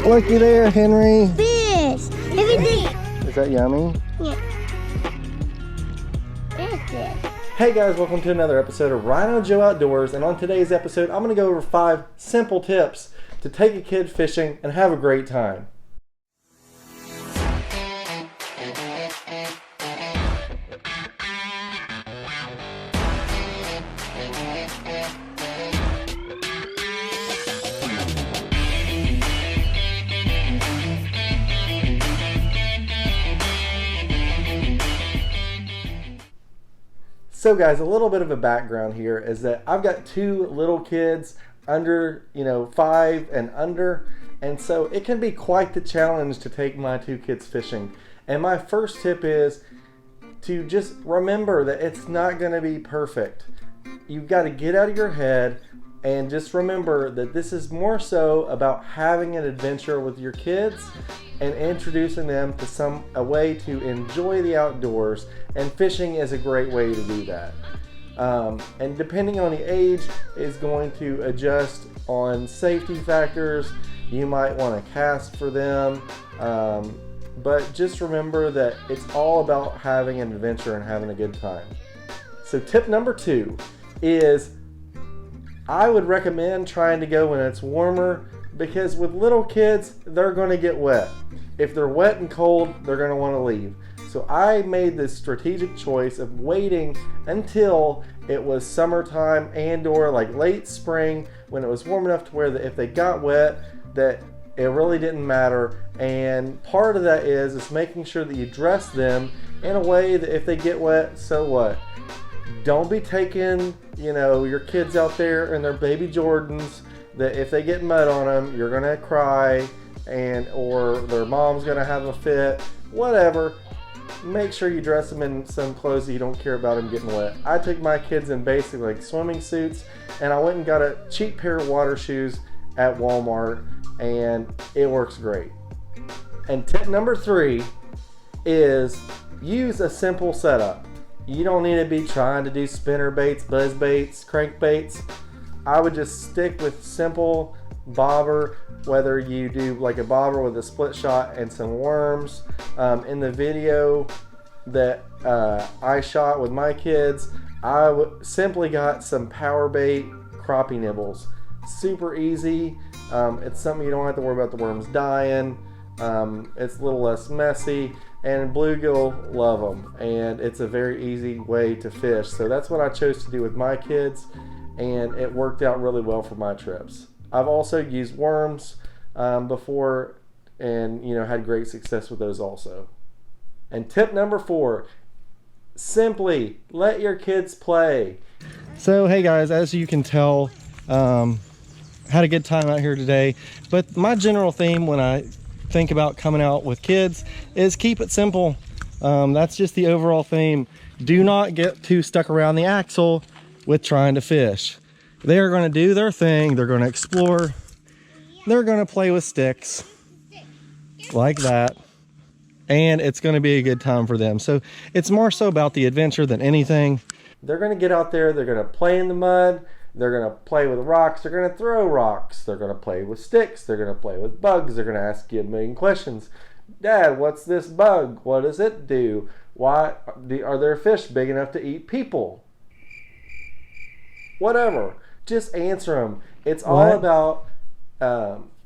Looky there, Henry. Fish. Everything. Is that yummy? Yeah. That's it. Hey guys, welcome to another episode of RHINOjoe Outdoors, and on today's episode I'm going to go over 5 simple tips to take a kid fishing and have a great time. So guys, a little bit of a background here is that I've got 2 little kids under, 5 and under, and so it can be quite the challenge to take my 2 kids fishing. And my first tip is to just remember that it's not going to be perfect. You've got to get out of your head and just remember that this is more so about having an adventure with your kids and introducing them to a way to enjoy the outdoors, and fishing is a great way to do that. And depending on the age is going to adjust on safety factors. You might want to cast for them, but just remember that it's all about having an adventure and having a good time. So tip number 2 is I would recommend trying to go when it's warmer, because with little kids, they're going to get wet. If they're wet and cold, they're going to want to leave. So I made this strategic choice of waiting until it was summertime and or like late spring, when it was warm enough to where that if they got wet, that it really didn't matter. And part of that is making sure that you dress them in a way that if they get wet, so what? Don't be taking, your kids out there in their baby Jordans that if they get mud on them, you're gonna cry, or their mom's gonna have a fit, whatever. Make sure you dress them in some clothes that you don't care about them getting wet. I took my kids in basically like swimming suits, and I went and got a cheap pair of water shoes at Walmart, and it works great. And tip number 3 is use a simple setup. You don't need to be trying to do spinner baits, buzz baits, crank baits. I would just stick with simple bobber, whether you do like a bobber with a split shot and some worms. In the video that I shot with my kids, I simply got some power bait crappie nibbles. Super easy. It's something you don't have to worry about the worms dying. It's a little less messy, and bluegill love them, and it's a very easy way to fish. So that's what I chose to do with my kids, and it worked out really well for my trips. I've also used worms before, and had great success with those also. And tip number 4, simply let your kids play. So hey guys, as you can tell, had a good time out here today, but my general theme when I think about coming out with kids is keep it simple. That's just the overall theme. Do not get too stuck around the axle with trying to fish. They're going to do their thing. They're going to explore. They're going to play with sticks like that, and it's going to be a good time for them. So it's more so about the adventure than anything. They're going to get out there. They're going to play in the mud. They're going to play with rocks. They're going to throw rocks. They're going to play with sticks. They're going to play with bugs. They're going to ask you a million questions. Dad, what's this bug? What does it do? Why are there fish big enough to eat people? Whatever. Just answer them. It's all about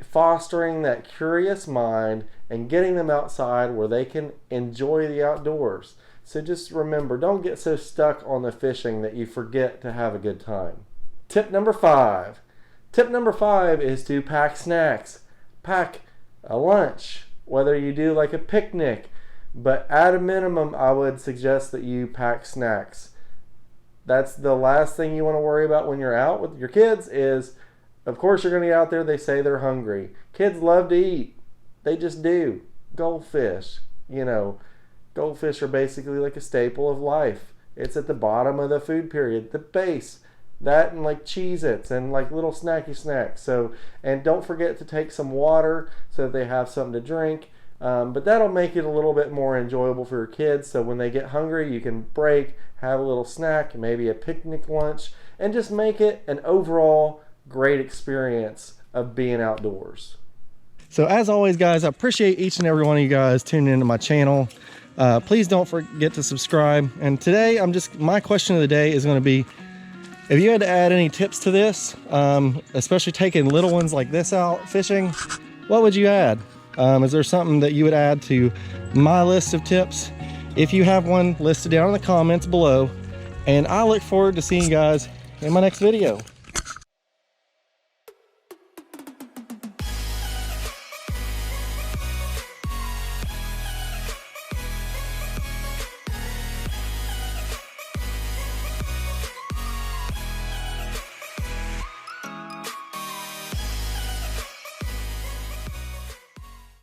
fostering that curious mind and getting them outside where they can enjoy the outdoors. So just remember, don't get so stuck on the fishing that you forget to have a good time. Tip number 5. Tip number 5 is to pack snacks. Pack a lunch, whether you do like a picnic, but at a minimum, I would suggest that you pack snacks. That's the last thing you want to worry about when you're out with your kids is, of course, you're going to get out there. They say they're hungry. Kids love to eat. They just do. Goldfish, goldfish are basically like a staple of life. It's at the bottom of the food period, the base. That and like Cheez-Its and like little snacky snacks. So, and don't forget to take some water so that they have something to drink. But that'll make it a little bit more enjoyable for your kids. So when they get hungry, you can break, have a little snack, maybe a picnic lunch, and just make it an overall great experience of being outdoors. So as always, guys, I appreciate each and every one of you guys tuning into my channel. Please don't forget to subscribe. And today, my question of the day is going to be, if you had to add any tips to this, especially taking little ones like this out fishing, what would you add? Is there something that you would add to my list of tips? If you have one, list it down in the comments below. And I look forward to seeing you guys in my next video.